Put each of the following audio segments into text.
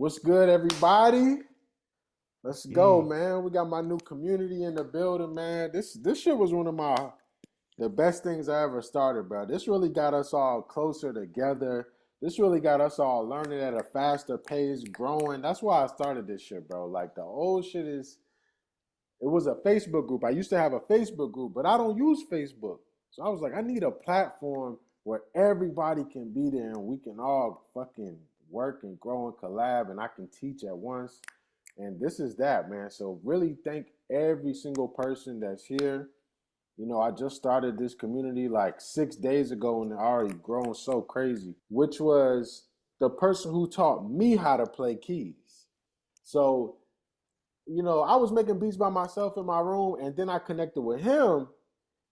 What's good, everybody? Let's go, Yeah, man. We got my new community in the building, man. This shit was one of the best things I ever started, bro. This really got us all closer together. This really got us all learning at a faster pace, growing. That's why I started this shit, bro. Like the old shit is, it was a Facebook group. I used to have a Facebook group, but I don't use Facebook. So I was like, I need a platform where everybody can be there and we can all fucking work and grow and collab and I can teach at once. And this is that, man. So really thank every single person that's here. I just started this community like 6 days ago and it already grown so crazy, which was the person who taught me how to play keys. So I was making beats by myself in my room, and then I connected with him,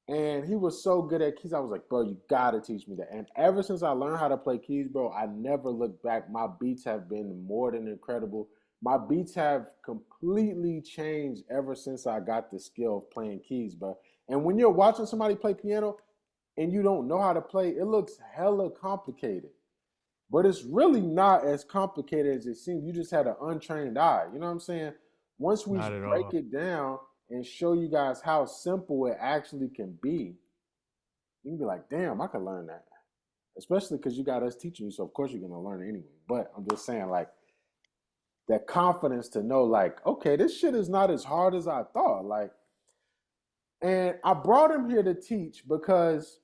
and he was so good at keys. I was like, bro, you gotta teach me that. And ever since I learned how to play keys, bro, I never looked back. My beats have been more than incredible. My beats have completely changed ever since I got the skill of playing keys, bro. And when you're watching somebody play piano and you don't know how to play, it looks hella complicated. But it's really not as complicated as it seems. You just had an untrained eye. You know what I'm saying? Once we not at break all. it down and show you guys how simple it actually can be, you can be like, damn, I could learn that. Especially because you got us teaching you, so of course you're gonna learn it anyway. But I'm just saying, like, that confidence to know, like, okay, this shit is not as hard as I thought. Like, and I brought him here to teach because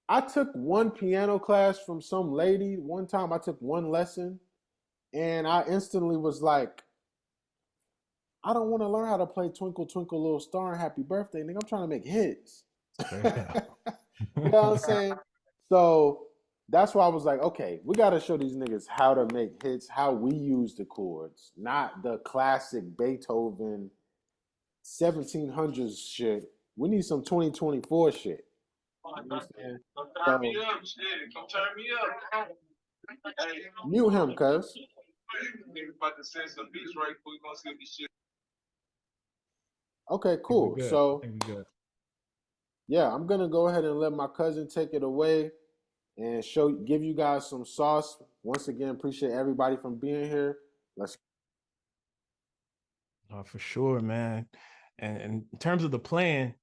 I took one piano class from some lady. One time I took one lesson and I instantly was like, I don't want to learn how to play Twinkle Twinkle Little Star and Happy Birthday, nigga. I'm trying to make hits. Straight You up. know what I'm saying? So that's why I was like, okay, we got to show these niggas how to make hits, how we use the chords, not the classic Beethoven 1700s shit. We need some 2024 shit. You know what I'm saying? Come turn me So up, shit. Come turn me up. Hey, mute him, cuz. nigga about to send some beats right quick. Gonna see this shit. Okay, I think we cool. good. I So think we good. yeah, I'm gonna go ahead and let my cousin take it away and give you guys some sauce. Once again, appreciate everybody from being here. Let's For sure, man. And in terms of the plan,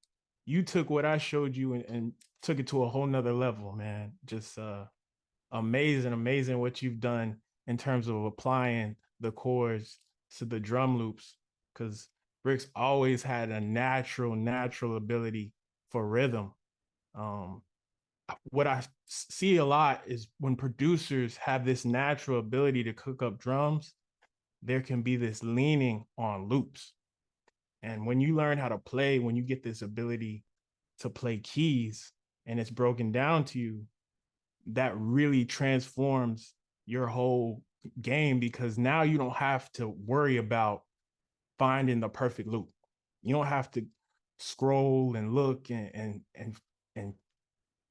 you took what I showed you and took it to a whole nother level, man. Just amazing what you've done in terms of applying the chords to the drum loops. Because Rick's always had a natural ability for rhythm. Um, what I see a lot is when producers have this natural ability to cook up drums, there can be this leaning on loops. And when you learn how to play, when you get this ability to play keys and it's broken down to you, that really transforms your whole game because now you don't have to worry about finding the perfect loop. You don't have to scroll and look and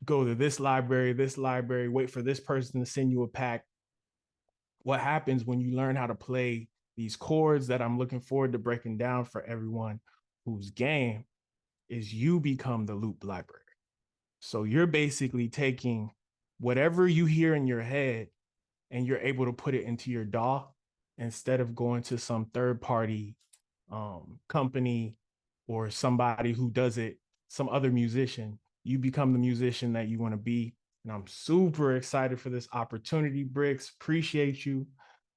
go to this library, wait for this person to send you a pack. What happens when you learn how to play these chords that I'm looking forward to breaking down for everyone whose game is you become the loop library. So you're basically taking whatever you hear in your head and you're able to put it into your DAW instead of going to some third party company or somebody who does it, some other musician. You become the musician that you want to be. And I'm super excited for this opportunity, Bricks. Appreciate you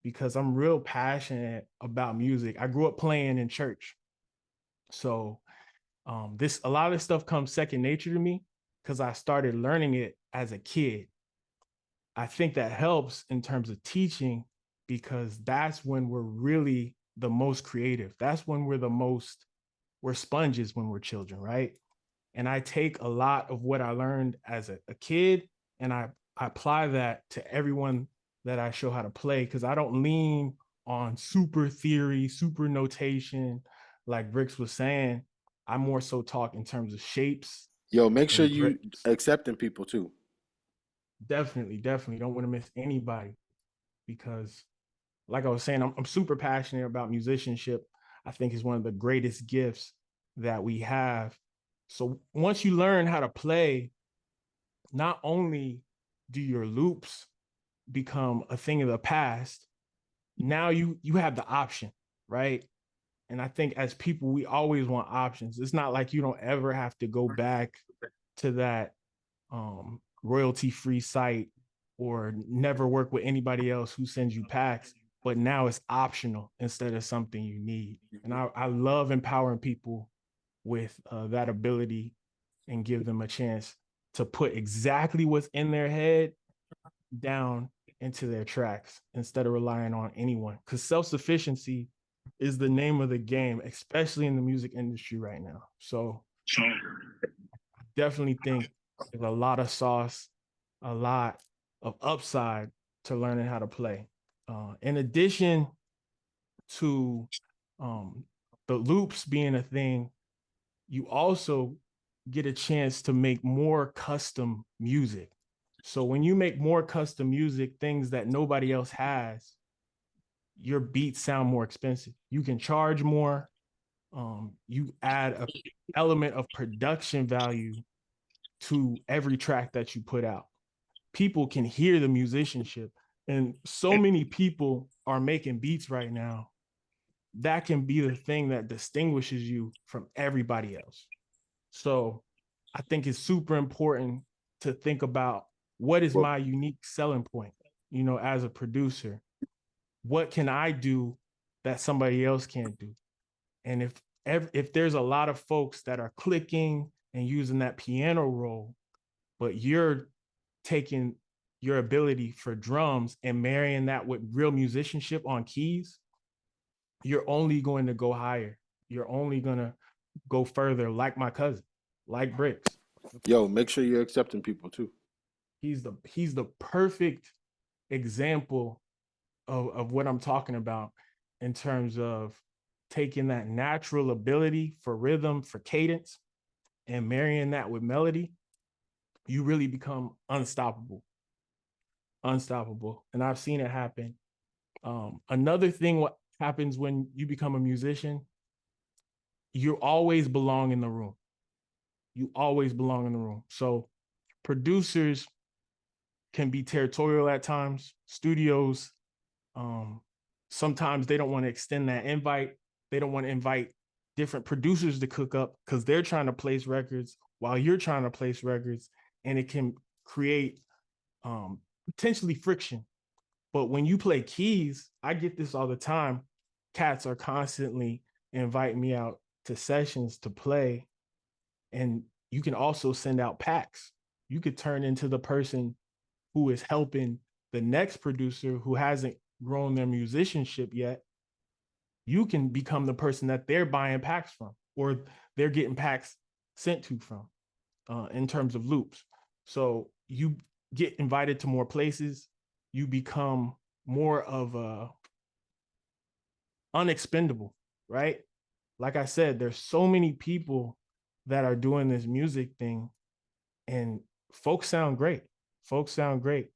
because I'm real passionate about music. I grew up playing in church. So this a lot of this stuff comes second nature to me because I started learning it as a kid. I think that helps in terms of teaching because that's when we're really the most creative. That's when we're sponges when we're children, right? And I take a lot of what I learned as a kid and I apply that to everyone that I show how to play because I don't lean on super theory, super notation, like Bricks was saying. I more so talk in terms of shapes make sure and you grips. accepting people too. Definitely don't want to miss anybody because like I was saying, I'm super passionate about musicianship. I think is one of the greatest gifts that we have. So once you learn how to play, not only do your loops become a thing of the past, now you have the option, right? And I think as people, we always want options. It's not like you don't ever have to go back to that royalty-free site or never work with anybody else who sends you packs, but now it's optional instead of something you need. And I love empowering people with that ability and give them a chance to put exactly what's in their head down into their tracks instead of relying on anyone. Because self-sufficiency is the name of the game, especially in the music industry right now. So definitely think there's a lot of sauce, a lot of upside to learning how to play. In addition to the loops being a thing, you also get a chance to make more custom music. So when you make more custom music, things that nobody else has, your beats sound more expensive. You can charge more. You add an element of production value to every track that you put out. People can hear the musicianship, and so many people are making beats right now. That can be the thing that distinguishes you from everybody else. So I think it's super important to think about what is my unique selling point, as a producer. What can I do that somebody else can't do? And if there's a lot of folks that are clicking and using that piano roll, but you're taking your ability for drums and marrying that with real musicianship on keys, you're only going to go higher. You're only going to go further, like my cousin, like Bricks. Yo, make sure you're accepting people too. He's the perfect example of what I'm talking about in terms of taking that natural ability for rhythm, for cadence, and marrying that with melody. You really become unstoppable. And I've seen it happen. Another thing, what happens when you become a musician, you always belong in the room. You always belong in the room. So producers can be territorial at times. Studios, sometimes they don't want to extend that invite. They don't want to invite different producers to cook up because they're trying to place records while you're trying to place records, and it can create potentially friction. But when you play keys, I get this all the time. Cats are constantly inviting me out to sessions to play. And you can also send out packs. You could turn into the person who is helping the next producer who hasn't grown their musicianship yet. You can become the person that they're buying packs from, or they're getting packs sent to from, in terms of loops. So you get invited to more places. You become more of a unexpendable, right? Like I said, there's so many people that are doing this music thing, and folks sound great. Folks sound great,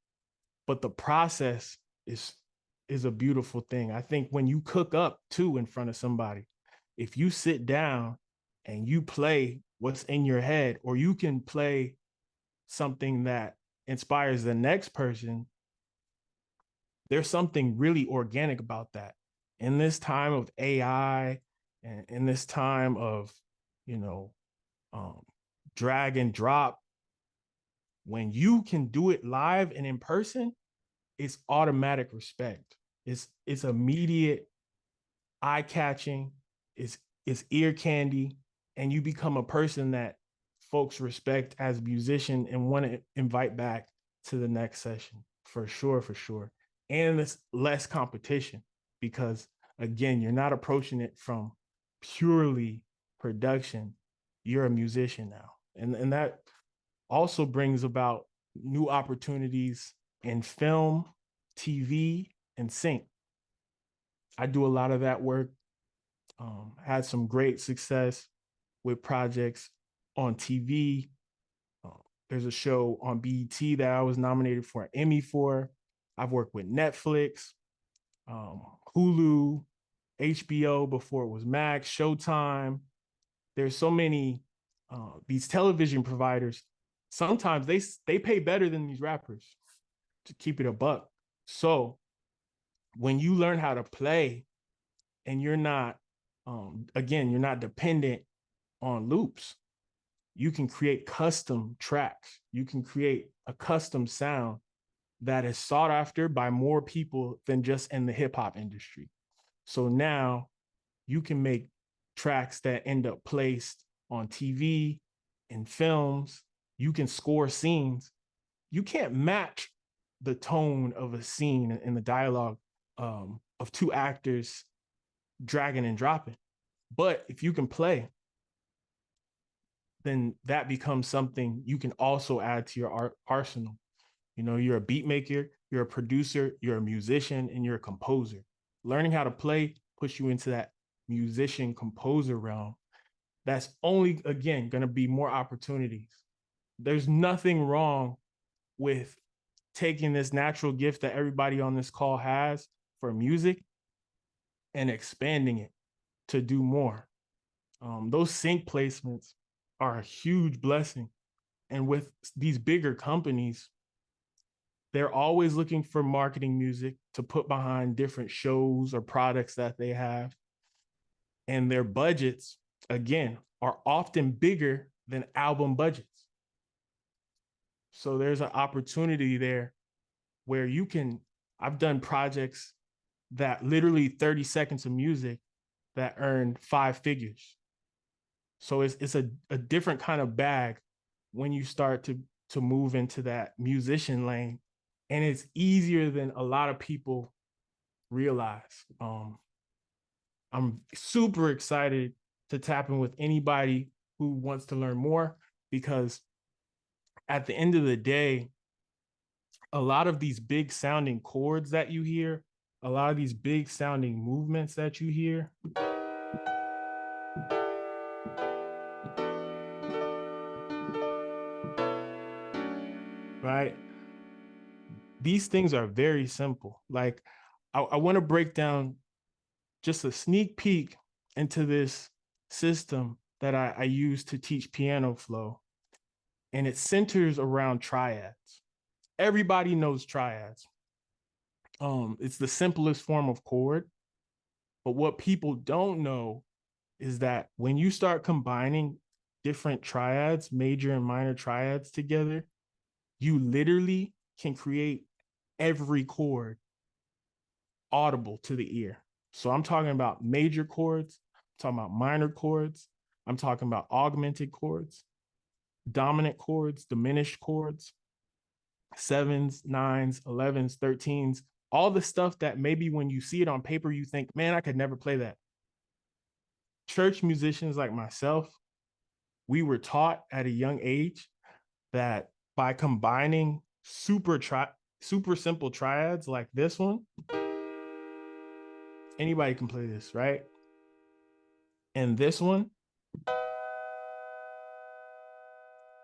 but the process is a beautiful thing. I think when you cook up too in front of somebody, if you sit down and you play what's in your head, or you can play something that inspires the next person, there's something really organic about that. In this time of AI and in this time of, you know, drag and drop, when you can do it live and in person, it's automatic respect. It's immediate eye catching, it's ear candy, and you become a person that folks respect as a musician and want to invite back to the next session, for sure, for sure. And it's less competition because, again, you're not approaching it from purely production. You're a musician now, and that also brings about new opportunities in film, TV, and sync. I do a lot of that work. Had some great success with projects on TV. There's a show on BET that I was nominated for an Emmy for. I've worked with Netflix, Hulu, HBO before it was Max, Showtime. There's so many these television providers. Sometimes they pay better than these rappers, to keep it a buck. So when you learn how to play and you're not, again, you're not dependent on loops, you can create custom tracks. You can create a custom sound that is sought after by more people than just in the hip hop industry. So now you can make tracks that end up placed on TV, in films. You can score scenes. You can't match the tone of a scene in the dialogue of two actors dragging and dropping. But if you can play, then that becomes something you can also add to your arsenal. You know, you're a beat maker, you're a producer, you're a musician, and you're a composer. Learning how to play puts you into that musician composer realm. That's only, again, going to be more opportunities. There's nothing wrong with taking this natural gift that everybody on this call has for music and expanding it to do more. Those sync placements are a huge blessing. And with these bigger companies, they're always looking for marketing music to put behind different shows or products that they have. And their budgets, again, are often bigger than album budgets. So there's an opportunity there where you can, I've done projects that literally 30 seconds of music that earned 5 figures. So it's a different kind of bag when you start to move into that musician lane. And it's easier than a lot of people realize. I'm super excited to tap in with anybody who wants to learn more, because at the end of the day, a lot of these big sounding chords that you hear, a lot of these big sounding movements that you hear, right? These things are very simple. Like, I want to break down just a sneak peek into this system that I use to teach piano flow. And it centers around triads. Everybody knows triads. It's the simplest form of chord. But what people don't know is that when you start combining different triads, major and minor triads together, you literally can create every chord audible to the ear. So I'm talking about major chords, I'm talking about minor chords, I'm talking about augmented chords, dominant chords, diminished chords, 7s, 9s, 11s, 13s, all the stuff that maybe when you see it on paper, you think, man, I could never play that. Church musicians like myself, we were taught at a young age that by combining super simple triads like this one, anybody can play this, right? And this one,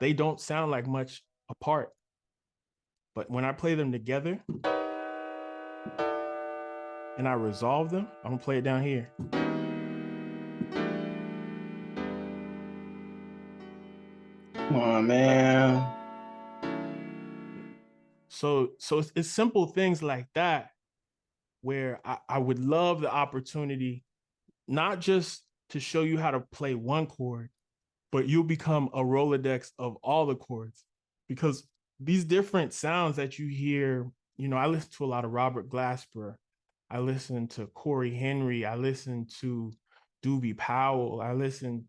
they don't sound like much apart. But when I play them together and I resolve them, I'm gonna play it down here. Come on, man. So it's simple things like that where I would love the opportunity, not just to show you how to play one chord, but you'll become a Rolodex of all the chords. Because these different sounds that you hear, you know, I listen to a lot of Robert Glasper. I listen to Corey Henry. I listen to Doobie Powell. I listen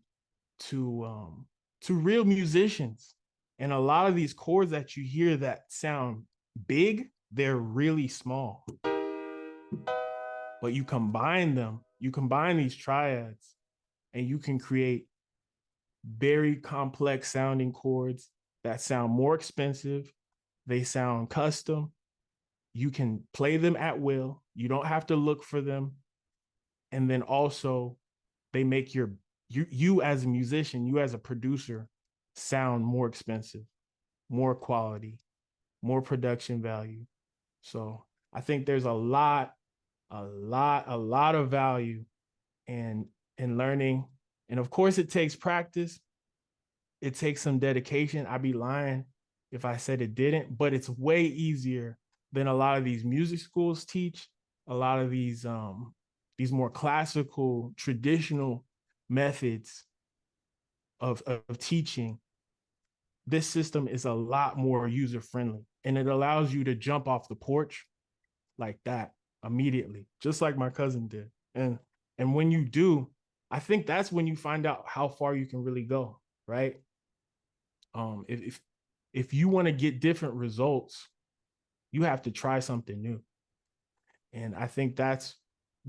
to real musicians. And a lot of these chords that you hear that sound big, they're really small. But you combine them, you combine these triads, and you can create very complex sounding chords that sound more expensive. They sound custom. You can play them at will. You don't have to look for them. And then also they make you as a musician, you as a producer, sound more expensive, more quality, more production value. So I think there's a lot of value in learning. And of course it takes practice. It takes some dedication. I'd be lying if I said it didn't, but it's way easier than a lot of these music schools teach, a lot of these more classical, traditional methods of teaching. This system is a lot more user friendly, and it allows you to jump off the porch like that immediately, just like my cousin did. And when you do, I think that's when you find out how far you can really go, right? If you want to get different results, you have to try something new. And I think that's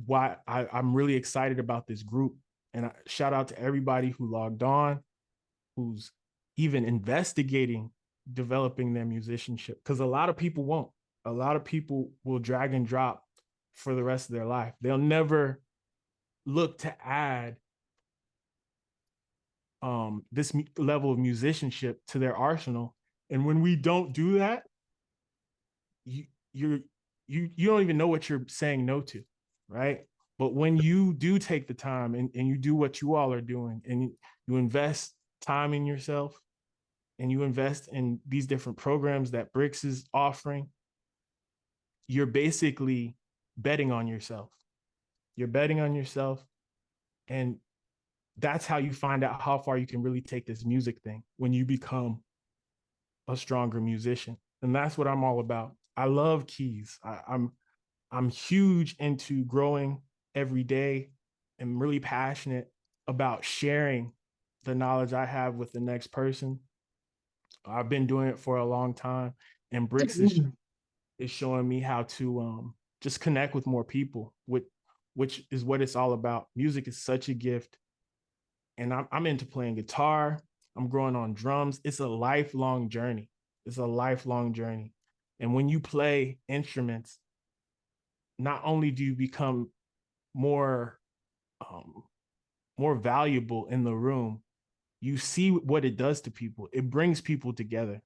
why I'm really excited about this group. And shout out to everybody who logged on, who's even investigating developing their musicianship, because a lot of people won't. A lot of people will drag and drop for the rest of their life. They'll never look to add this level of musicianship to their arsenal. And when we don't do that, you don't even know what you're saying no to, right? But when you do take the time and you do what you all are doing, and you invest time in yourself, and you invest in these different programs that Bricks is offering, you're basically betting on yourself. You're betting on yourself. And that's how you find out how far you can really take this music thing, when you become a stronger musician. And that's what I'm all about. I love keys. I'm huge into growing every day, and really passionate about sharing the knowledge I have with the next person. I've been doing it for a long time, and Bricks is showing me how to just connect with more people, which is what it's all about. Music is such a gift, and I'm into playing guitar. I'm growing on drums. It's a lifelong journey. It's a lifelong journey. And when you play instruments, not only do you become more um, more valuable in the room, you see what it does to people. It brings people together.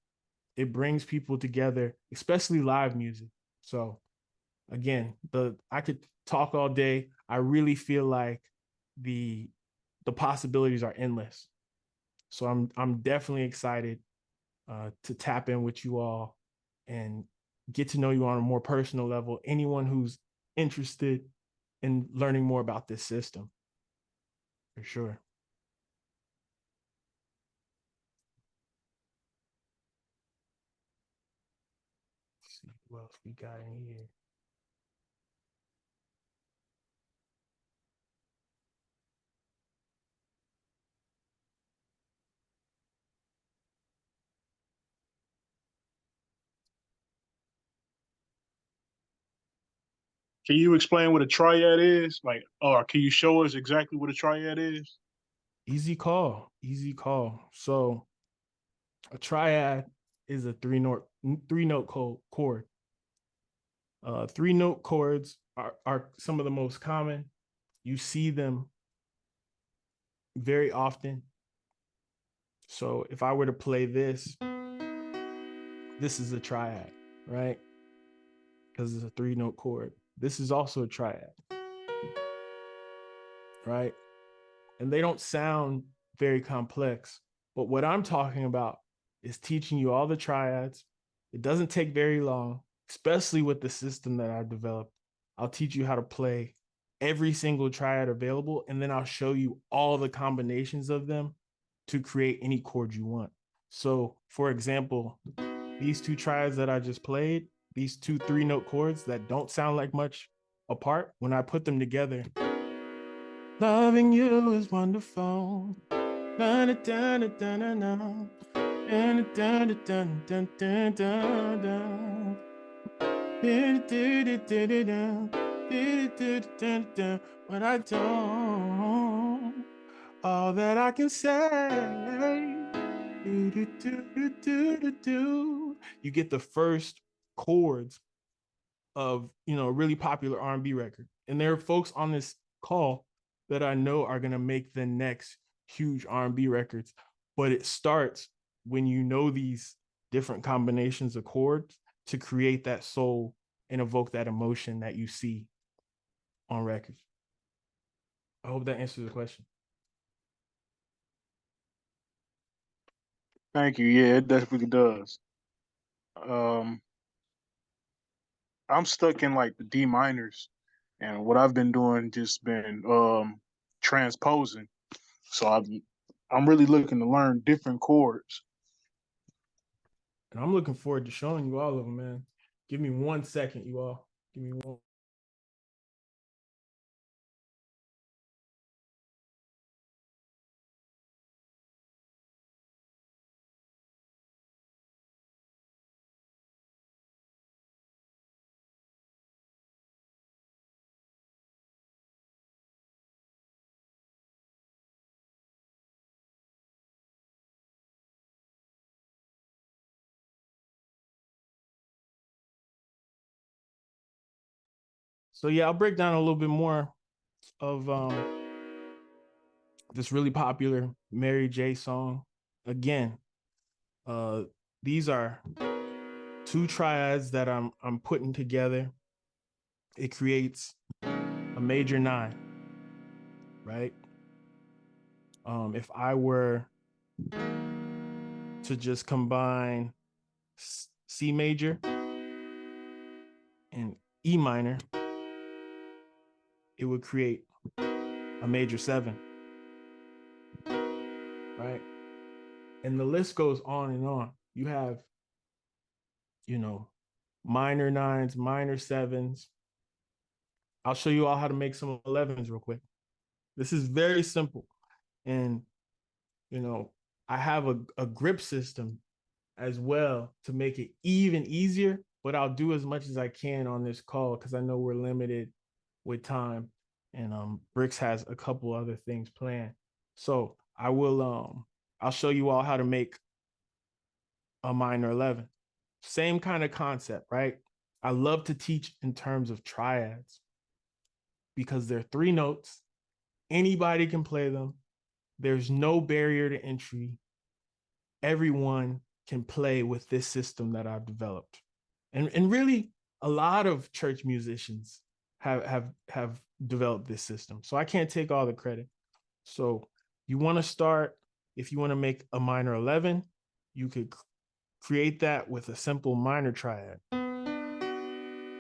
It brings people together, especially live music. So again, I could talk all day. I really feel like the possibilities are endless. So I'm definitely excited to tap in with you all and get to know you on a more personal level. Anyone who's interested in learning more about this system, for sure. Let's see what else we got in here. Can you explain what a triad is? Like, or can you show us exactly what a triad is? Easy call, easy call. So a triad is a three note chord. Three note chords are some of the most common. You see them very often. So if I were to play this is a triad, right? Because it's a three note chord. This is also a triad, right? And they don't sound very complex. But what I'm talking about is teaching you all the triads. It doesn't take very long, especially with the system that I've developed. I'll teach you how to play every single triad available, and then I'll show you all the combinations of them to create any chord you want. So, for example, these two triads that I just played, these two three note chords that don't sound like much apart, when I put them together, loving you is wonderful. But I don't. All that I can say. You get the first chords of a really popular R&B record, and there are folks on this call that I know are gonna make the next huge R&B records. But it starts when you know these different combinations of chords to create that soul and evoke that emotion that you see on records. I hope that answers the question. Thank you. Yeah, it definitely does. Um, I'm stuck in like the D minors, and what I've been doing just been transposing. So I'm really looking to learn different chords. And I'm looking forward to showing you all of them, man. Give me 1 second, you all. Give me one. So yeah, I'll break down a little bit more of this really popular Mary J song. Again, these are two triads that I'm putting together. It creates a major 9, right? If I were to just combine C major and E minor, it would create a major 7, right? And the list goes on and on. You have, minor 9s, minor 7s. I'll show you all how to make some 11s real quick. This is very simple. And, I have a grip system as well to make it even easier, but I'll do as much as I can on this call because I know we're limited with time. And Bricks has a couple other things planned. So I'll show you all how to make a minor 11. Same kind of concept, right? I love to teach in terms of triads because they're 3 notes. Anybody can play them. There's no barrier to entry. Everyone can play with this system that I've developed. And really, a lot of church musicians have developed this system. So I can't take all the credit. So you want to start, if you want to make a minor 11, you could create that with a simple minor triad,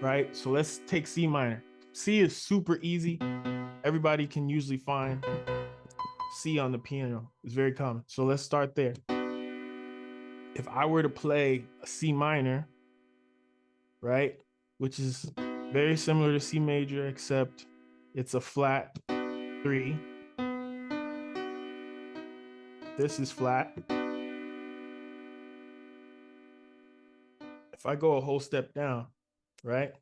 right? So let's take C minor. C is super easy. Everybody can usually find C on the piano. It's very common. So let's start there. If I were to play a C minor, right, which is very similar to C major, except it's a flat 3. This is flat. If I go a whole step down, right,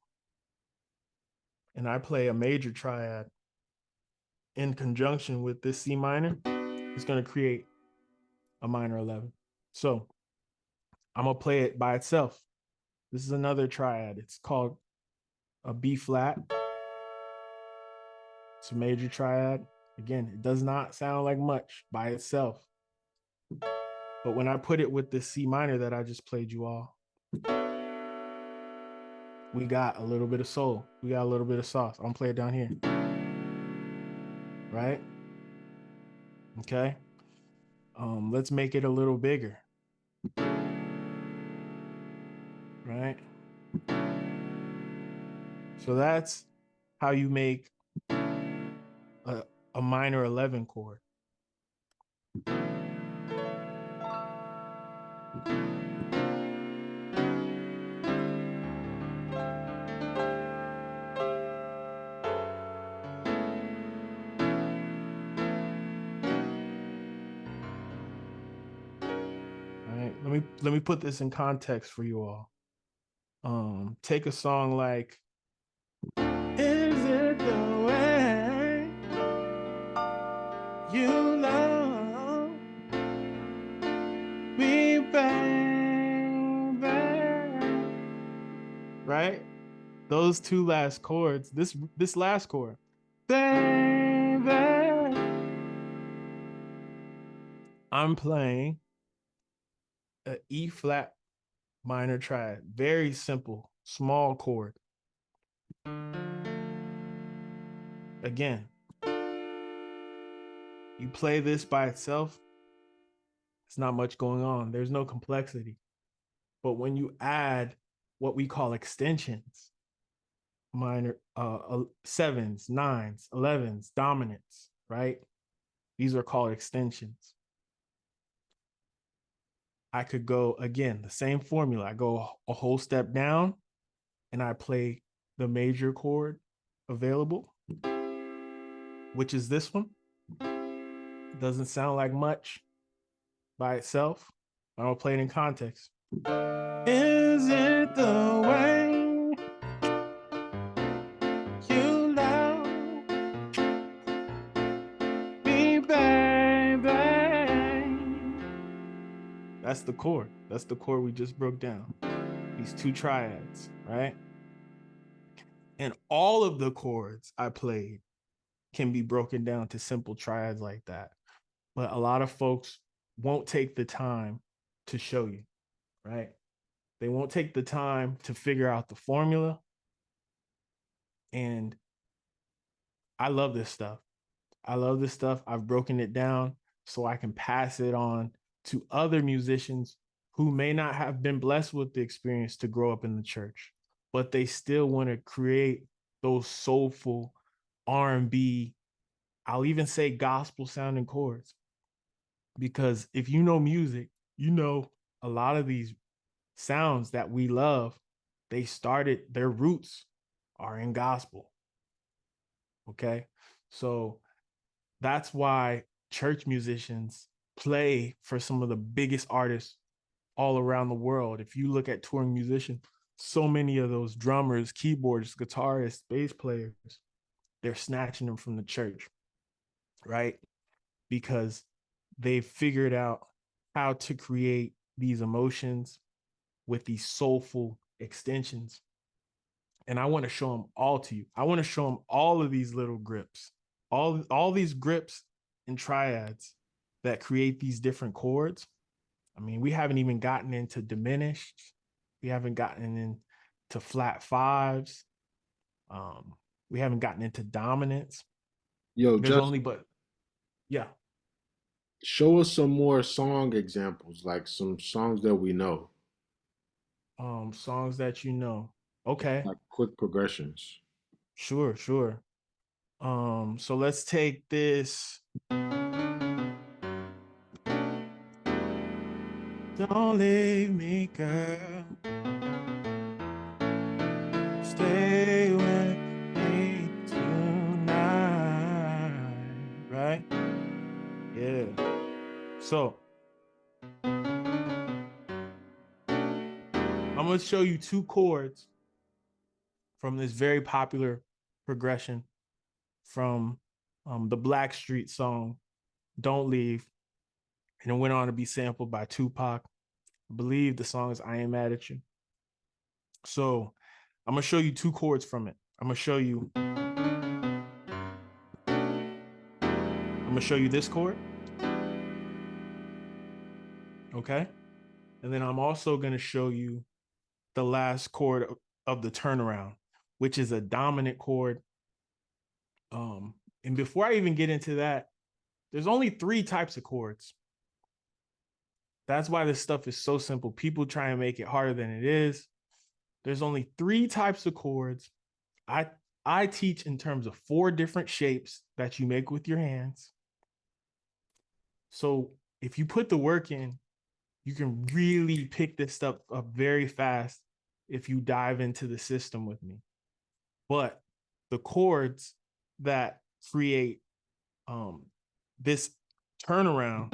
and I play a major triad in conjunction with this C minor, it's going to create a minor 11. So I'm going to play it by itself. This is another triad. It's called a B flat. It's a major triad. Again, it does not sound like much by itself. But when I put it with the C minor that I just played you all, we got a little bit of soul. We got a little bit of sauce. I'm gonna play it down here. Right? Okay. Let's make it a little bigger. Right? So that's how you make a minor 11 chord. Let me put this in context for you all. Take a song like Is It the Way You Love Me, baby? Right? Those 2 last chords, this last chord, baby. I'm playing an E flat minor triad. Very simple, small chord. Again, you play this by itself, it's not much going on. There's no complexity. But when you add what we call extensions, minor, sevens, nines, 11s, dominants, right? These are called extensions. I could go again, the same formula. I go a whole step down and I play the major chord available, which is this one. Doesn't sound like much by itself. I don't play it in context. Is it the way you love me, baby? That's the chord. That's the chord we just broke down. These two triads, right? And all of the chords I played can be broken down to simple triads like that. But a lot of folks won't take the time to show you, right? They won't take the time to figure out the formula. And I love this stuff. I love this stuff. I've broken it down so I can pass it on to other musicians who may not have been blessed with the experience to grow up in the church, but they still want to create those soulful R&B, I'll even say gospel sounding chords. Because if you know music, you know a lot of these sounds that we love, they started, their roots are in gospel. Okay. So that's why church musicians play for some of the biggest artists all around the world. If you look at touring musicians, so many of those drummers, keyboardists, guitarists, bass players, they're snatching them from the church, right? Because they've figured out how to create these emotions with these soulful extensions. And I want to show them all to you. I want to show them all of these little grips, all these grips and triads that create these different chords. I mean, we haven't even gotten into diminished. We haven't gotten into flat fives. We haven't gotten into dominance. Yo, There's just only, but yeah. show us some more song examples, like some songs that we know, Songs that you know. Okay, like quick progressions. sure, sure. So let's take this. Don't leave me, girl. Stay with me tonight. Right? Yeah. So I'm gonna show you two chords from this very popular progression from the Blackstreet song "Don't Leave," and it went on to be sampled by Tupac. I believe the song is "I Ain't Mad at You." So I'm gonna show you two chords from it. I'm gonna show you this chord, okay? And then I'm also gonna show you the last chord of the turnaround, which is a dominant chord. And before I even get into that, there's only 3 types of chords. That's why this stuff is so simple. People try and make it harder than it is. There's only 3 types of chords. I teach in terms of 4 different shapes that you make with your hands. So if you put the work in, you can really pick this stuff up very fast if you dive into the system with me. But the chords that create this turnaround,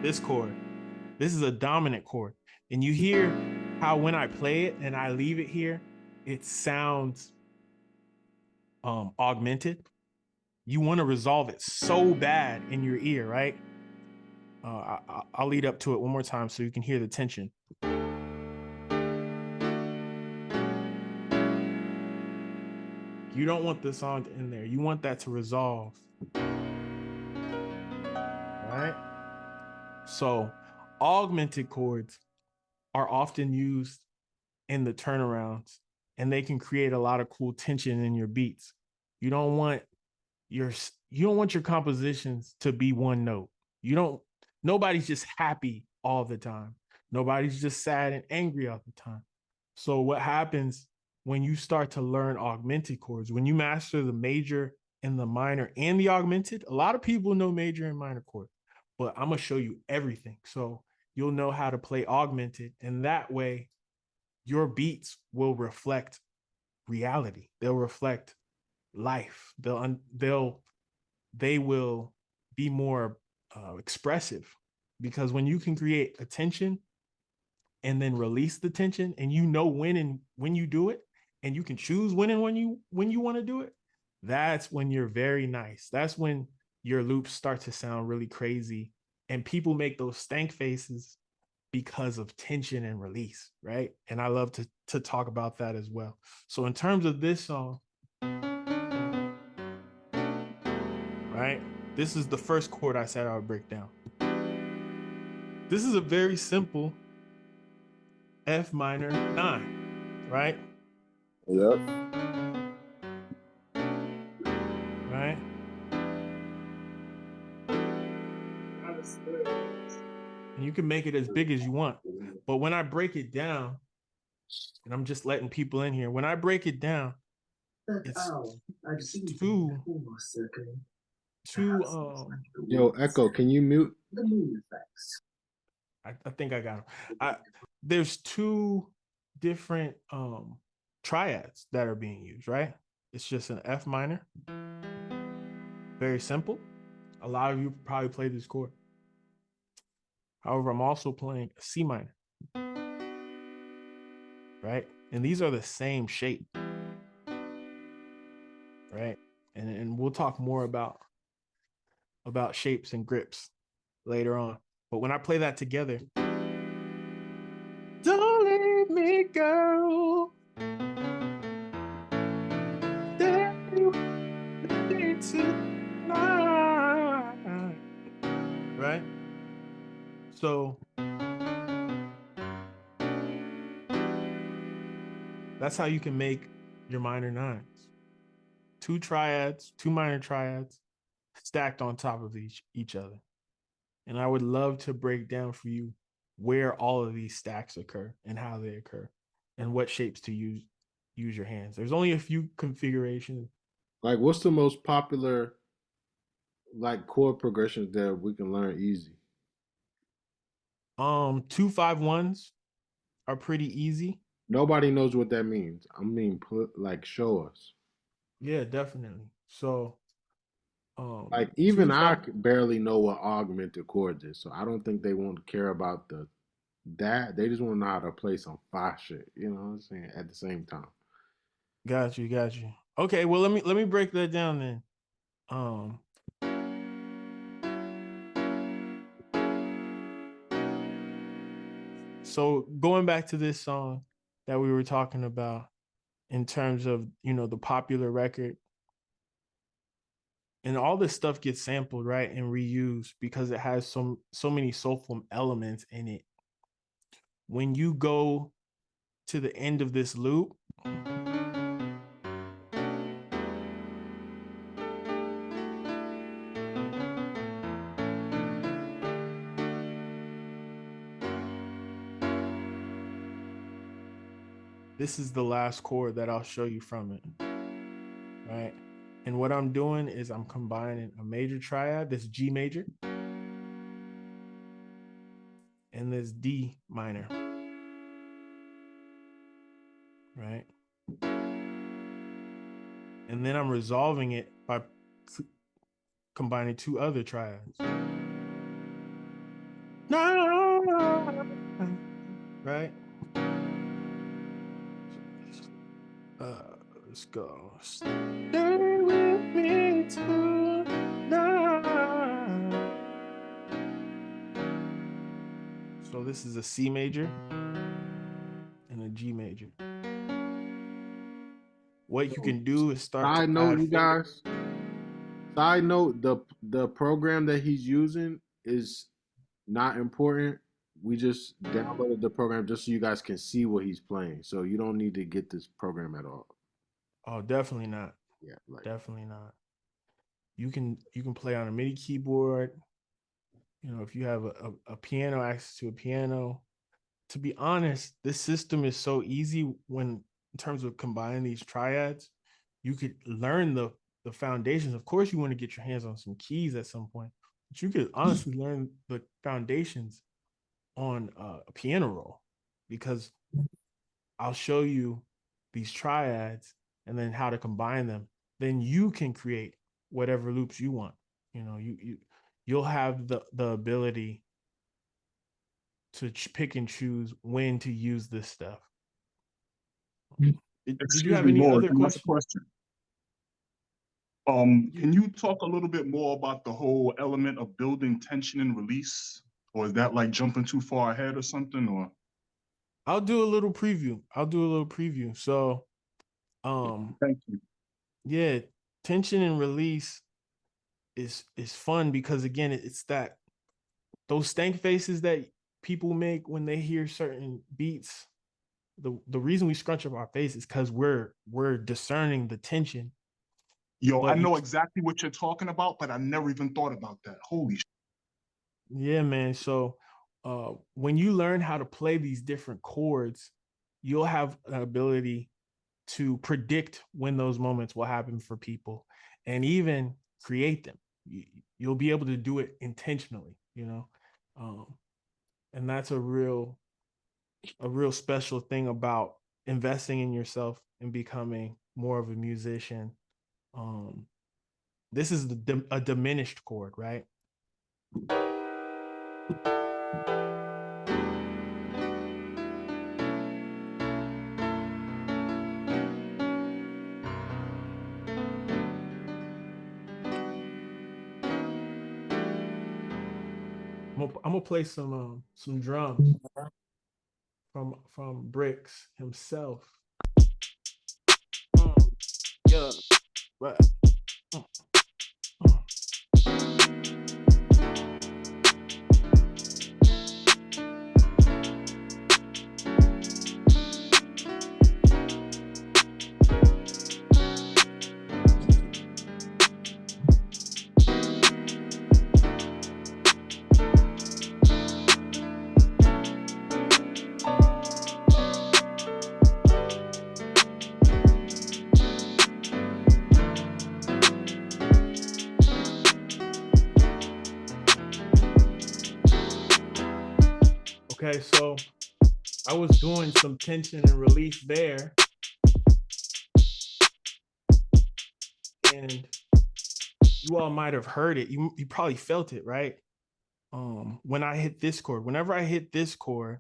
this chord, this is a dominant chord. And you hear how when I play it and I leave it here, it sounds augmented. You want to resolve it so bad in your ear, right? I'll lead up to it one more time so you can hear the tension. You don't want the song to end there. You want that to resolve. Right? So augmented chords are often used in the turnarounds, and they can create a lot of cool tension in your beats. You don't want your you don't want your compositions to be one note. Nobody's just happy all the time. Nobody's just sad and angry all the time. So what happens when you start to learn augmented chords, when you master the major and the minor and the augmented, a lot of people know major and minor chord, but I'm going to show you everything. So you'll know how to play augmented, and that way your beats will reflect reality. They'll reflect life. They will be more expressive, because when you can create attention and then release the tension, and you know when you do it, and you can choose when and when you want to do it, that's when you're very nice. That's when your loops start to sound really crazy, and people make those stank faces because of tension and release, right? And I love to talk about that as well. So in terms of this song, right, this is the first chord I said I would break down. This is a very simple F minor 9, right? Yep. Right? And you can make it as big as you want. But when I break it down, and I'm just letting people in here, when I break it down, it's too Yo, Echo, can you mute? I think I got him. There's two different triads that are being used, right? It's just an F minor. Very simple. A lot of you probably play this chord. However, I'm also playing a C minor, right? And these are the same shape, right? And we'll talk more about shapes and grips later on. But when I play that together, don't leave me, girl. Right? So that's how you can make your minor 9s. 2 triads, 2 minor triads stacked on top of each other. And I would love to break down for you where all of these stacks occur and how they occur and what shapes to use your hands. There's only a few configurations. Like, what's the most popular like chord progressions that we can learn easy? 2-5-1s are pretty easy. Nobody knows what that means. I mean, like, show us. Yeah, definitely. So like, even 2, I 5. barely know what augmented chords is, so I don't think they won't care about that. They just want to know how to play some fire shit. You know what I'm saying? At the same time. Got you. Okay, well let me break that down then. So going back to this song that we were talking about in terms of, the popular record, and all this stuff gets sampled, right, and reused because it has so many soulful elements in it. When you go to the end of this loop, this is the last chord that I'll show you from it, right? And what I'm doing is I'm combining a major triad, this G major, and this D minor, right? And then I'm resolving it by combining 2 other triads. Right? Let's go. Stay with me tonight. So this is a C major and a G major. What you can do is start Side to note, add you guys. Side note, the program that he's using is not important. We just downloaded the program just so you guys can see what he's playing. So you don't need to get this program at all. Oh, definitely not. Yeah, like, Definitely not. You can play on a MIDI keyboard. You know, if you have a piano, access to a piano. To be honest, this system is so easy when in terms of combining these triads. You could learn the foundations. Of course, you want to get your hands on some keys at some point, but you could honestly learn the foundations on a piano roll, because I'll show you these triads and then how to combine them. Then you can create whatever loops you want. You know, you'll have the ability to pick and choose when to use this stuff. Did you Excuse have me, any Lord, other can I ask a questions? question? Can you talk a little bit more about the whole element of building tension and release? Or is that like jumping too far ahead or something? Or I'll do a little preview. So, thank you. yeah, tension and release is fun because again, it's that those stank faces that people make when they hear certain beats. The reason we scrunch up our face is because we're discerning the tension. Yo, I But know exactly what you're talking about, but I never even thought about that. Holy shit. yeah, man. So when you learn how to play these different chords, you'll have an ability to predict when those moments will happen for people and even create them. You'll be able to do it intentionally, you know? And that's a real special thing about investing in yourself and becoming more of a musician. This is a diminished chord, right? I'm gonna play some drums from Bricks himself. Yeah, right. Okay, so I was doing some tension and release there, and you all might have heard it. You probably felt it, right? When I hit this chord, whenever I hit this chord,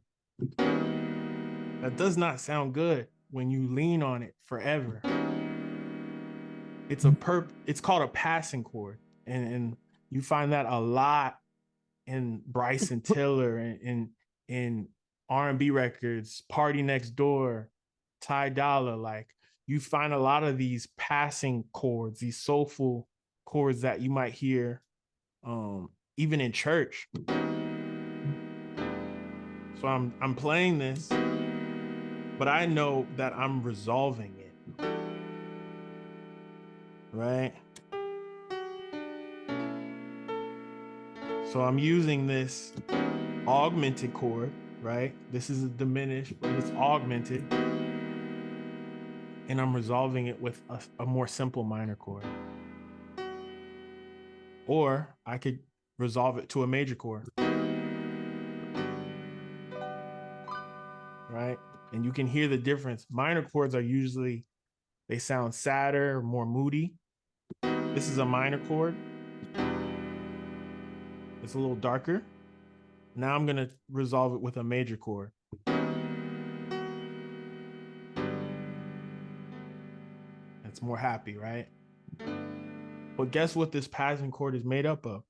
that does not sound good when you lean on it forever. It's called a passing chord, and you find that a lot in Bryson Tiller and in R&B records, Party Next Door, Ty Dolla. Like you find a lot of these passing chords, these soulful chords that you might hear even in church. So I'm playing this, but I know that I'm resolving it. Right? So I'm using this augmented chord, right? This is a diminished, but it's augmented. And I'm resolving it with a more simple minor chord. Or I could resolve it to a major chord. Right? And you can hear the difference. Minor chords are usually, they sound sadder, more moody. This is a minor chord. It's a little darker. Now I'm gonna resolve it with a major chord. It's more happy, right? But guess what this passing chord is made up of?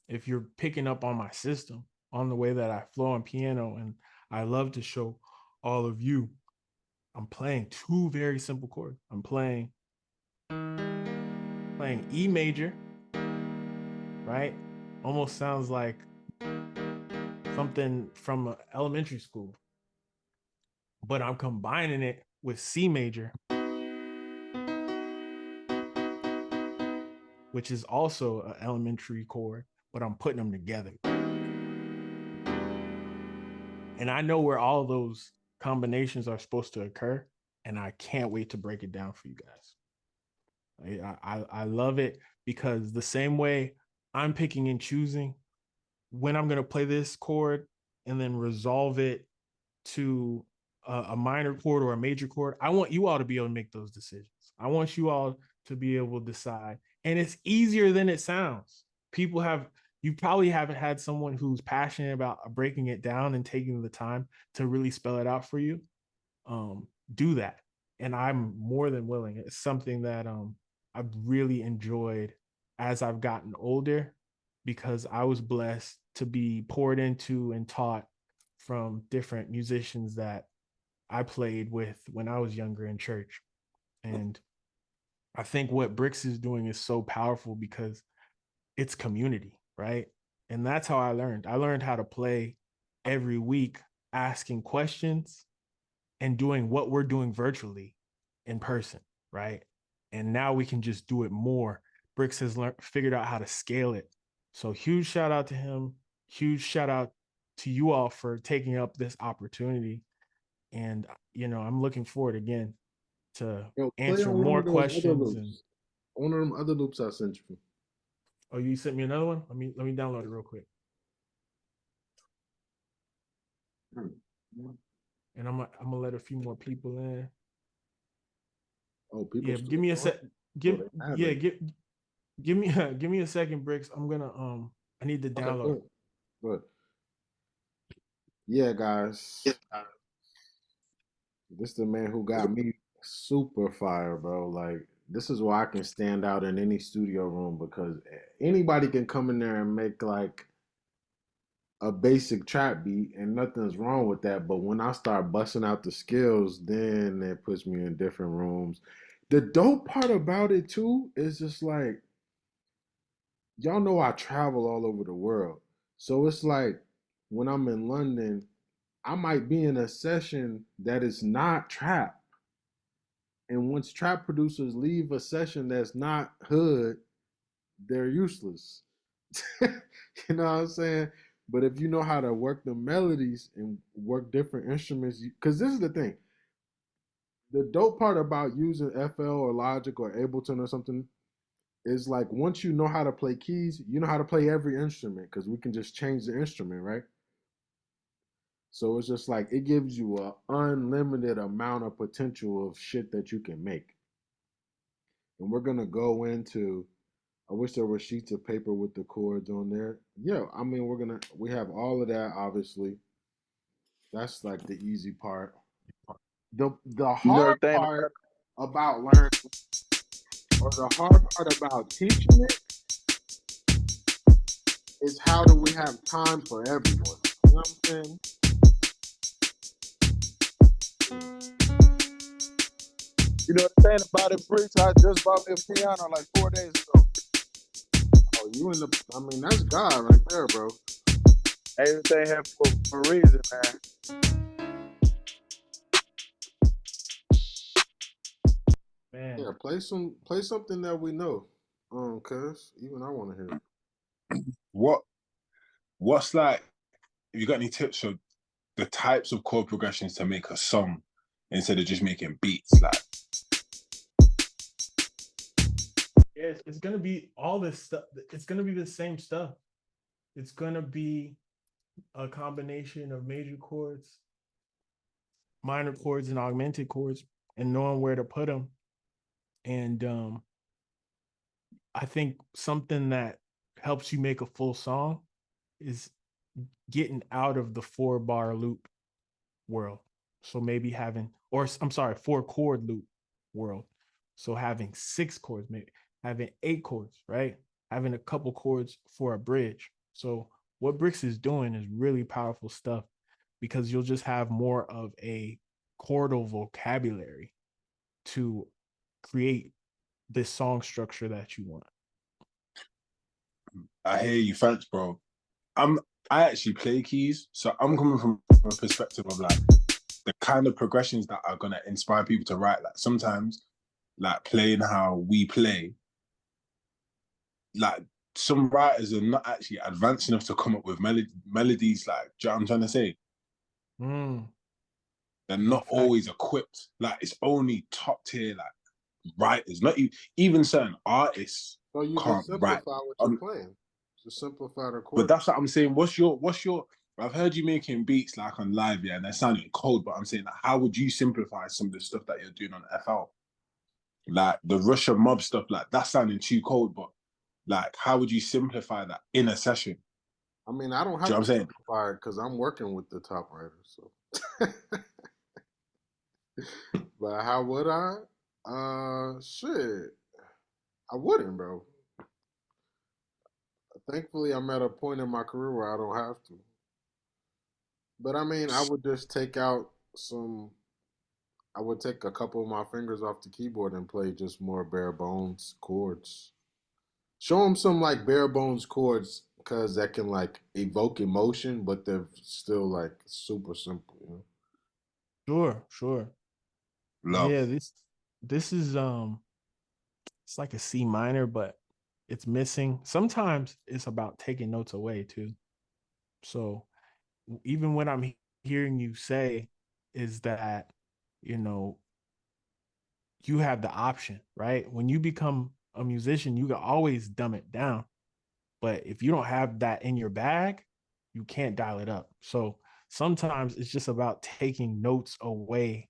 If you're picking up on my system, on the way that I flow on piano, and I love to show all of you, I'm playing two very simple chords. I'm playing E major, right? Almost sounds like something from elementary school. But I'm combining it with C major. which is also an elementary chord, but I'm putting them together. And I know where all those combinations are supposed to occur, and I can't wait to break it down for you guys. I love it because the same way I'm picking and choosing when I'm going to play this chord and then resolve it to a minor chord or a major chord, I want you all to be able to make those decisions. I want you all to be able to decide. And it's easier than it sounds. You probably haven't had someone who's passionate about breaking it down and taking the time to really spell it out for you. Do that. And I'm more than willing. It's something that I've really enjoyed as I've gotten older, because I was blessed to be poured into and taught from different musicians that I played with when I was younger in church. And I think what Bricks is doing is so powerful because it's community, right? And that's how I learned. I learned how to play every week, asking questions and doing what we're doing virtually in person, right? And now we can just do it more. Bricks has figured out how to scale it. So huge shout out to him. Huge shout out to you all for taking up this opportunity. And, I'm looking forward again to Yo, play answer on one more of those other questions. And loops. One of them other loops I sent you. oh, you sent me another one? Let me download it real quick. And I'm gonna let a few more people in. Oh, people. Yeah, give me a sec. Give me give me a second, Bricks. I'm gonna I need to download. Okay, good. Yeah, guys. This is the man who got me super fire, bro. Like, this is why I can stand out in any studio room, because anybody can come in there and make like a basic trap beat and nothing's wrong with that. But when I start busting out the skills, then it puts me in different rooms. The dope part about it too is just like, y'all know I travel all over the world. So it's like when I'm in London, I might be in a session that is not trap. And once trap producers leave a session that's not hood, they're useless. You know what I'm saying? But if you know how to work the melodies and work different instruments, because this is the thing. The dope part about using FL or Logic or Ableton or something is like once you know how to play keys, you know how to play every instrument because we can just change the instrument, right? So it's just like it gives you an unlimited amount of potential of shit that you can make. And we're gonna go into. I wish there were sheets of paper with the chords on there. Yeah, I mean we have all of that obviously. That's like the easy part. The You know the hard thing part about learning, or the hard part about teaching it, is how do we have time for everyone? You know what I'm saying? You know the thing about it, Bricks, I just bought me a piano like 4 days ago. Oh, I mean, that's God right there, bro. Everything happened for a reason, man. Man, Yeah, play something that we know. Cuz even I want to hear it. What's like, have you got any tips for the types of chord progressions to make a song instead of just making beats? Like, yeah, it's gonna be all this stuff. It's gonna be the same stuff. It's gonna be a combination of major chords, minor chords, and augmented chords, and knowing where to put them. And I think something that helps you make a full song is getting out of the 4-bar loop world. So maybe I'm sorry, 4-chord loop world. So having 6 chords, maybe having 8 chords, right? Having a couple chords for a bridge. So what Bricks is doing is really powerful stuff, because you'll just have more of a chordal vocabulary to create this song structure that you want. I hear you, thanks, bro. I actually play keys, so I'm coming from a perspective of like the kind of progressions that are gonna inspire people to write. Like sometimes, like playing how we play like some writers are not actually advanced enough to come up with melodies. Like, do you know what I'm trying to say? Mm. They're No, not fact. always equipped. Like, it's only top tier like writers, not even certain artists So you just can't write. simplify what you're playing. Just simplify the But chord. that's what I'm saying. What's your? I've heard you making beats like on live, yeah, and they're sounding cold. But I'm saying, like, how would you simplify some of the stuff that you're doing on FL? Like the Russia mob stuff, like that's sounding too cold. But like, how would you simplify that in a session? I mean, I don't Do you know what have I'm to saying? simplify it because I'm working with the top writers. So, but how would I? Shit, I wouldn't, bro. Thankfully, I'm at a point in my career where I don't have to. But I mean, I would just take out some. I would take a couple of my fingers off the keyboard and play just more bare bones chords. Show them some like bare bones chords because that can like evoke emotion, but they're still like super simple. You know? Sure, sure. Love. Yeah, this is it's like a C minor, but it's missing. Sometimes it's about taking notes away too. So even what I'm hearing you say is that, you know, you have the option, right? When you become a musician, you can always dumb it down. But if you don't have that in your bag, you can't dial it up. So sometimes it's just about taking notes away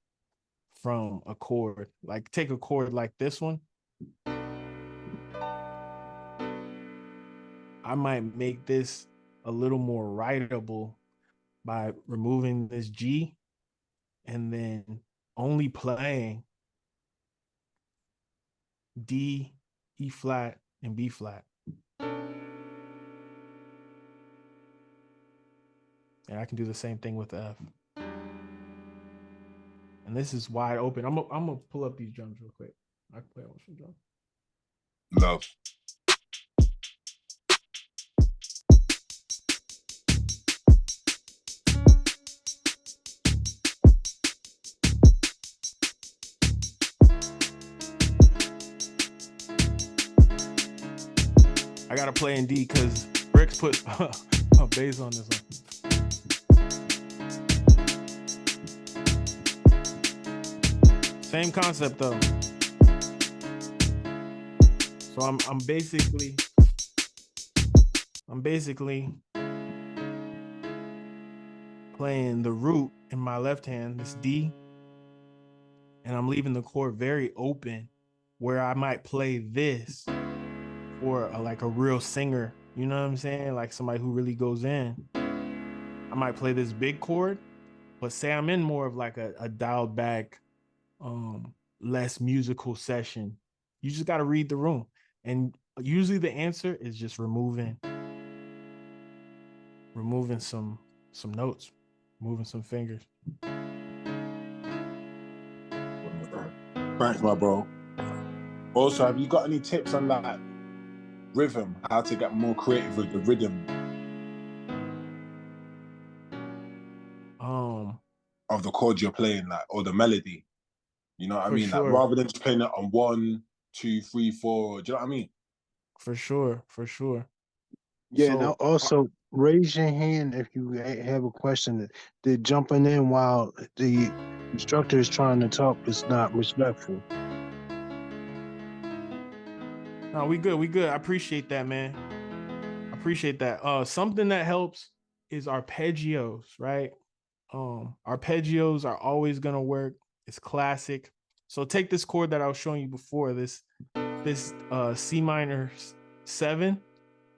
from a chord. Like take a chord like this one. I might make this a little more writable by removing this G and then only playing D, E flat, and B flat. And I can do the same thing with F. And this is wide open. I'm gonna pull up these drums real quick. I can play on some drums. Love. I gotta play in D because Bricks put a bass on this one. Same concept though. So I'm basically playing the root in my left hand, this D, and I'm leaving the chord very open where I might play this for like a real singer, you know what I'm saying? Like somebody who really goes in. I might play this big chord, but say I'm in more of like a dialed back, less musical session. You just got to read the room. And usually the answer is just removing some notes, moving some fingers. Thanks, my bro. Also, have you got any tips on that rhythm? How to get more creative with the rhythm of the chord you're playing, like, or the melody? You know what I For mean? Like, sure. rather than just playing it on 1, 2, 3, 4. Do you know what I mean? For sure. Yeah, and So also raise your hand if you have a question. That jumping in while the instructor is trying to talk is not respectful. no, we good. I appreciate that, man. I appreciate that. Something that helps is arpeggios, right? Arpeggios are always gonna work. It's classic. So take this chord that I was showing you before, this C minor 7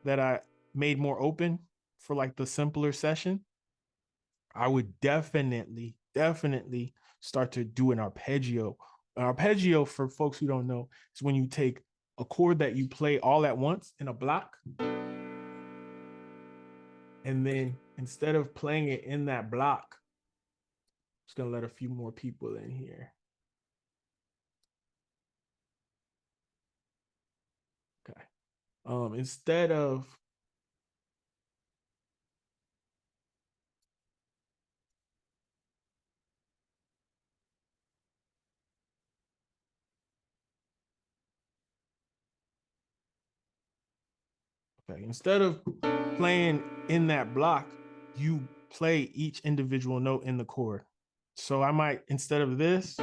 that I made more open for like the simpler session. I would definitely start to do an arpeggio. An arpeggio, for folks who don't know, is when you take a chord that you play all at once in a block, and then instead of playing it in that block, I'm just gonna let a few more people in here. Okay. Instead of Okay. Instead of playing in that block, you play each individual note in the chord. So I might, instead of this,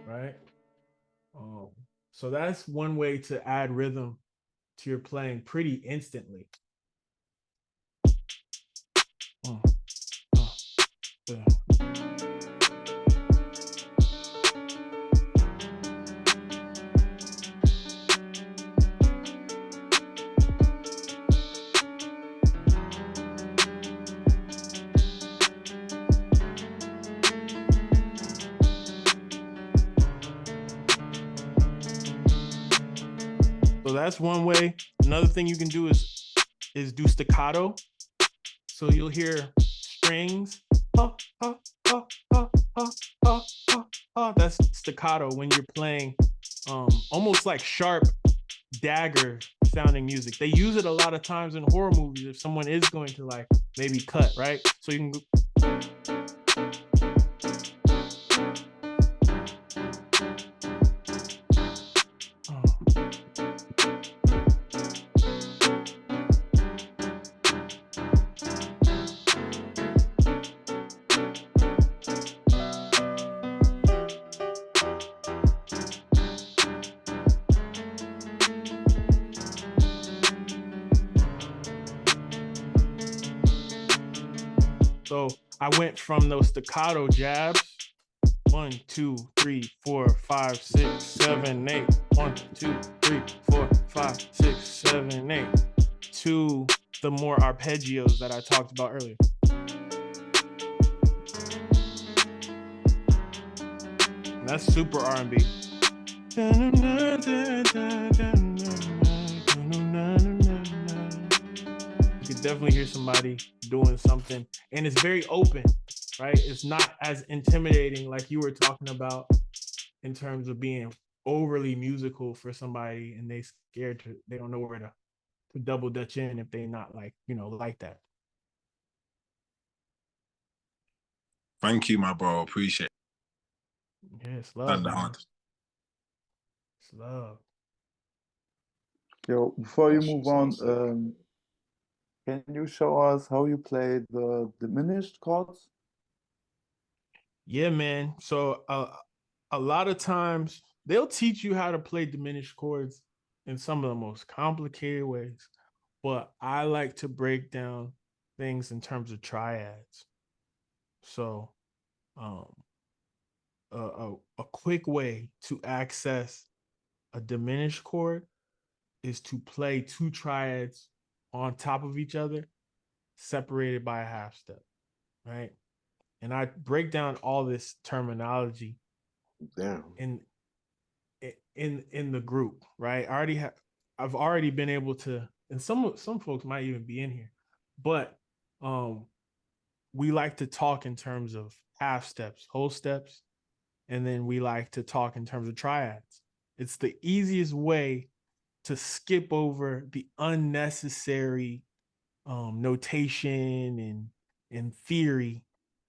right? So that's one way to add rhythm to your playing pretty instantly. Yeah. So that's one way. Another thing you can do is do staccato. So you'll hear strings. That's staccato when you're playing almost like sharp dagger sounding music. They use it a lot of times in horror movies if someone is going to like maybe cut, right? So you can So I went from those staccato jabs, 1, 2, 3, 4, 5, 6, 7, 8, 1, 2, 3, 4, 5, 6, 7, 8, to the more arpeggios that I talked about earlier. And that's super R&B. You can definitely hear somebody doing something, and it's very open, right? It's not as intimidating like you were talking about in terms of being overly musical for somebody, and they don't know where to double dutch in if they not like, like that. Thank you, my bro. Appreciate it. Yeah, it's love, man. Hard. It's love. Yo, before you That move shit on, sounds sick. can you show us how you play the diminished chords? Yeah, man. So a lot of times they'll teach you how to play diminished chords in some of the most complicated ways, but I like to break down things in terms of triads. So um, a quick way to access a diminished chord is to play two triads on top of each other, separated by a half step, right? And I break down all this terminology Damn. in the group, right? I've already been able to, and some folks might even be in here, but we like to talk in terms of half steps, whole steps, and then we like to talk in terms of triads. It's the easiest way to skip over the unnecessary notation and theory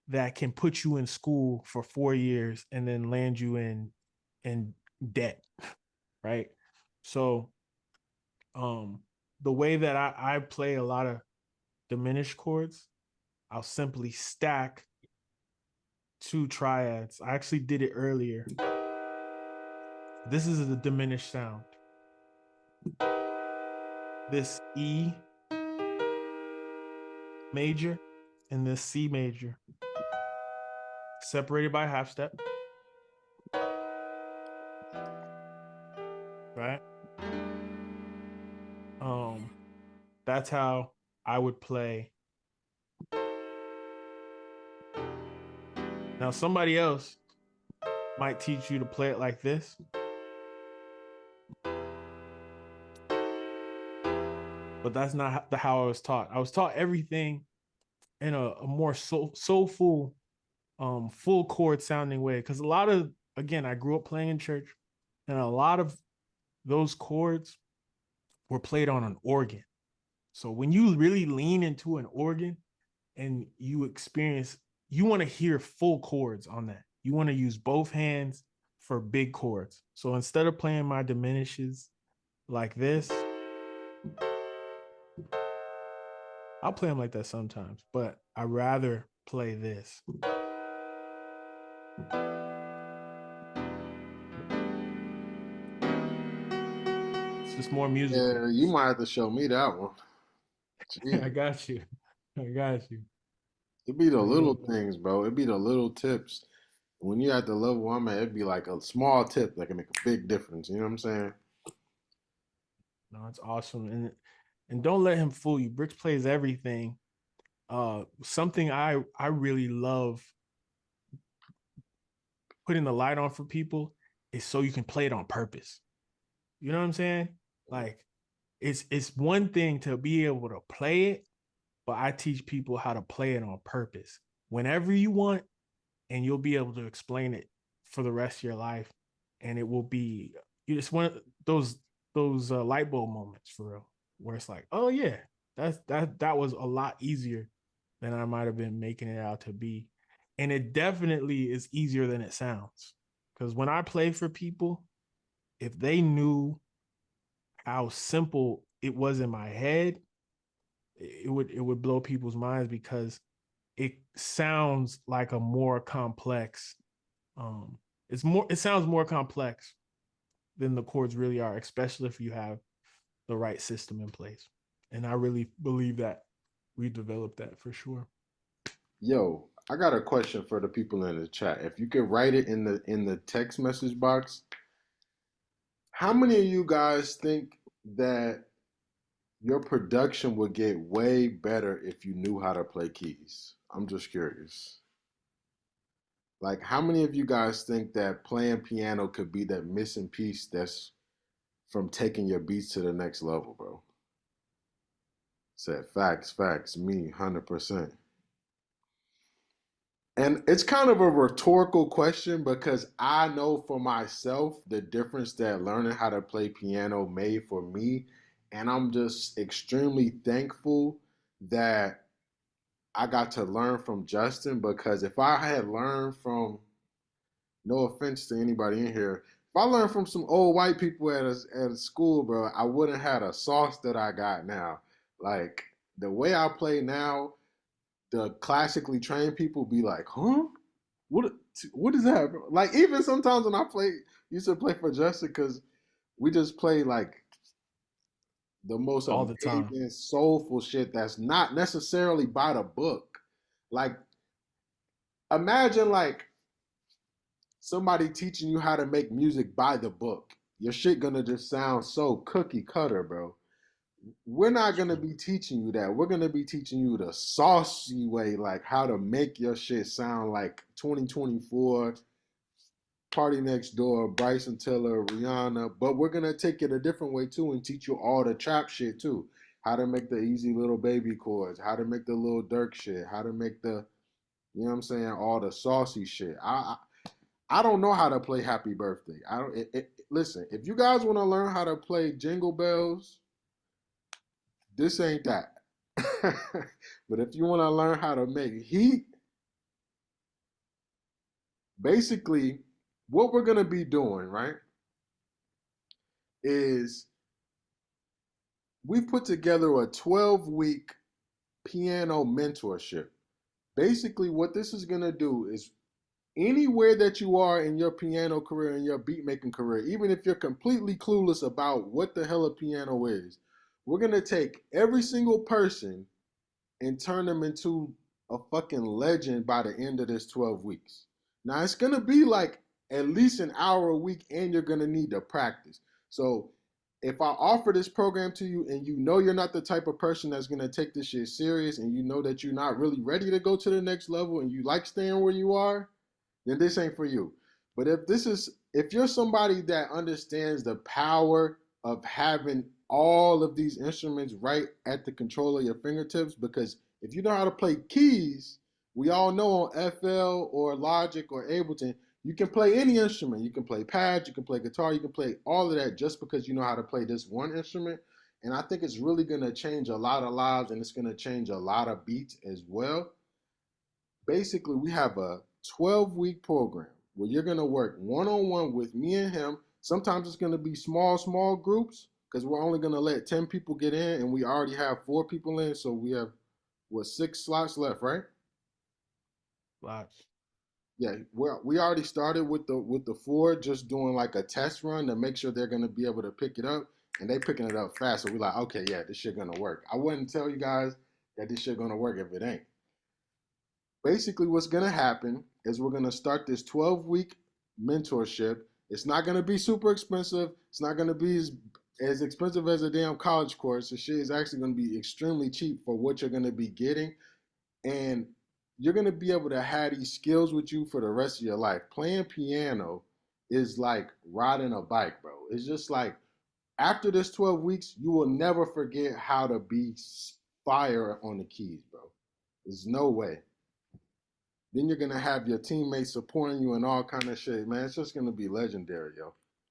that can put you in school for 4 years and then land you in debt, right? So the way that I play a lot of diminished chords, I'll simply stack two triads. I actually did it earlier. This is the diminished sound. This E major and this C major, separated by a half step, right? That's how I would play. Now, somebody else might teach you to play it like this. But that's not how I was taught. I was taught everything in a more soulful full chord sounding way. Because a lot of, again, I grew up playing in church, and a lot of those chords were played on an organ. So when you really lean into an organ and you experience, you want to hear full chords on that. You want to use both hands for big chords. So instead of playing my diminishes like this, I'll play them like that sometimes, but I rather play this. It's just more musical. Yeah, you might have to show me that one. I got you. I got you. It be the little things, bro. It be the little tips. When you're at the level I'm at, it'd be like a small tip that can make a big difference. You know what I'm saying? No, it's awesome. And don't let him fool you. Bricks plays everything. Something I really love putting the light on for people is so you can play it on purpose. You know what I'm saying? Like it's one thing to be able to play it, but I teach people how to play it on purpose whenever you want, and you'll be able to explain it for the rest of your life, and it will be, it's one of those light bulb moments for real, where it's like, oh yeah, that was a lot easier than I might have been making it out to be, and it definitely is easier than it sounds. Because when I play for people, if they knew how simple it was in my head, it would blow people's minds, because it sounds like a more complex, it sounds more complex than the chords really are, especially if you have the right system in place. And I really believe that we developed that for sure. Yo, I got a question for the people in the chat. If you could write it in the text message box, how many of you guys think that your production would get way better if you knew how to play keys? I'm just curious. Like, how many of you guys think that playing piano could be that missing piece that's from taking your beats to the next level, bro? Said facts, me, 100%. And it's kind of a rhetorical question because I know for myself the difference that learning how to play piano made for me. And I'm just extremely thankful that I got to learn from Justin, because if I had learned from, no offense to anybody in here, if I learned from some old white people at a school, bro, I wouldn't have the sauce that I got now. Like, the way I play now, the classically trained people be like, huh? What is that, bro? Like, even sometimes when I used to play for Justin, because we just play like the most All the time. amazing, soulful shit that's not necessarily by the book. Like, imagine like somebody teaching you how to make music by the book. Your shit gonna just sound so cookie cutter, bro. We're not gonna be teaching you that. We're gonna be teaching you the saucy way, like how to make your shit sound like 2024, Party Next Door, Bryson Tiller, Rihanna. But we're gonna take it a different way too and teach you all the trap shit too. How to make the easy little baby chords, how to make the little Dirk shit, how to make the, you know what I'm saying, all the saucy shit. I don't know how to play Happy Birthday. I don't. Listen, if you guys want to learn how to play Jingle Bells, this ain't that. But if you want to learn how to make heat, basically, what we're gonna be doing, right, is we've put together a 12-week piano mentorship. Basically, what this is gonna do is, anywhere that you are in your piano career, in your beat making career, even if you're completely clueless about what the hell a piano is, we're gonna take every single person and turn them into a fucking legend by the end of this 12 weeks. Now it's gonna be like at least an hour a week, and you're gonna need to practice. So if I offer this program to you and you know you're not the type of person that's gonna take this shit serious, and you know that you're not really ready to go to the next level and you like staying where you are, then this ain't for you. But if you're somebody that understands the power of having all of these instruments right at the control of your fingertips, because if you know how to play keys, We all know on FL or Logic or Ableton, you can play any instrument. You can play pads, you can play guitar, you can play all of that just because you know how to play this one instrument. And I think it's really going to change a lot of lives and it's going to change a lot of beats as well. Basically, we have a 12-week program where you're going to work one-on-one with me and him. Sometimes it's going to be small groups because we're only going to let 10 people get in and we already have 4 people in. So we have, 6 slots left, right? Lots. Yeah, we already started with the 4, just doing like a test run to make sure they're gonna be able to pick it up, and they picking it up fast. So we like, okay, yeah, this shit gonna work. I wouldn't tell you guys that this shit gonna work if it ain't. Basically, what's gonna happen is we're gonna start this 12-week mentorship. It's not gonna be super expensive. It's not gonna be as expensive as a damn college course. The shit is actually gonna be extremely cheap for what you're gonna be getting. And you're going to be able to have these skills with you for the rest of your life. Playing piano is like riding a bike, bro. It's just like after this 12 weeks, you will never forget how to be fire on the keys, bro. There's no way. Then you're going to have your teammates supporting you and all kind of shit, man. It's just going to be legendary, yo.